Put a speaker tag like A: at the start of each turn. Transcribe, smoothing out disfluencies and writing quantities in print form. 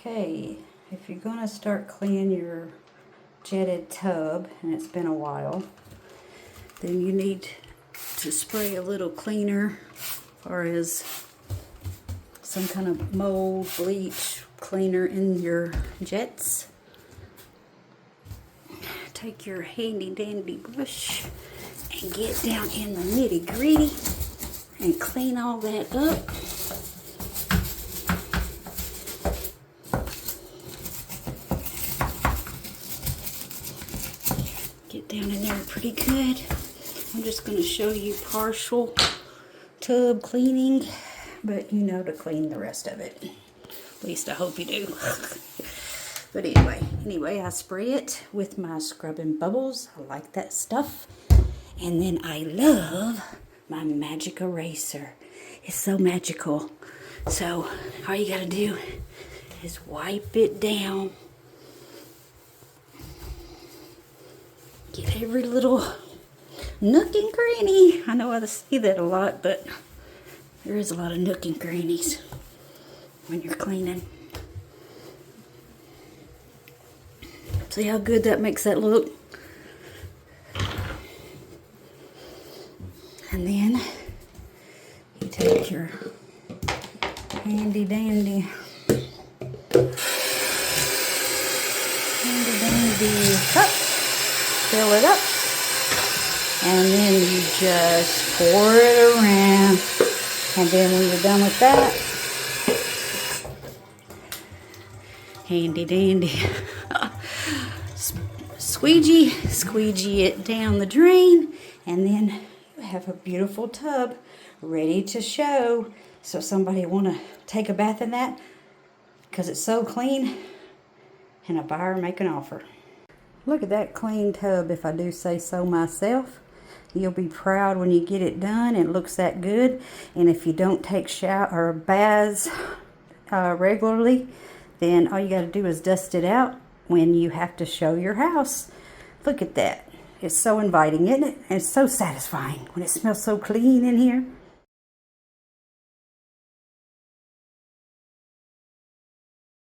A: Okay, if you're going to start cleaning your jetted tub, and it's been a while, then you need to spray a little cleaner, or as some kind of mold, bleach cleaner in your jets. Take your handy dandy brush and get down in the nitty gritty and clean all that up. Get down in there pretty good. I'm just going to show you partial tub cleaning, but you know to clean the rest of it. At least I hope you do. But anyway, I spray it with my scrubbing bubbles. I like that stuff. And then I love my magic eraser. It's so magical. So all you gotta do is wipe it down. Get every little nook and cranny. I know I see that a lot, but there is a lot of nook and crannies when you're cleaning. See how good that makes that look? And then you take your handy dandy cup, fill it up, and then you just pour it around. And then when you're done with that, handy dandy squeegee it down the drain, and then you have a beautiful tub ready to show. So somebody want to take a bath in that because it's so clean, and a buyer make an offer. Look at that clean tub, if I do say so myself. You'll be proud when you get it done. It looks that good. And if you don't take shower or baths regularly, then all you got to do is dust it out when you have to show your house. Look at that. It's so inviting, isn't it? And it's so satisfying when it smells so clean in here.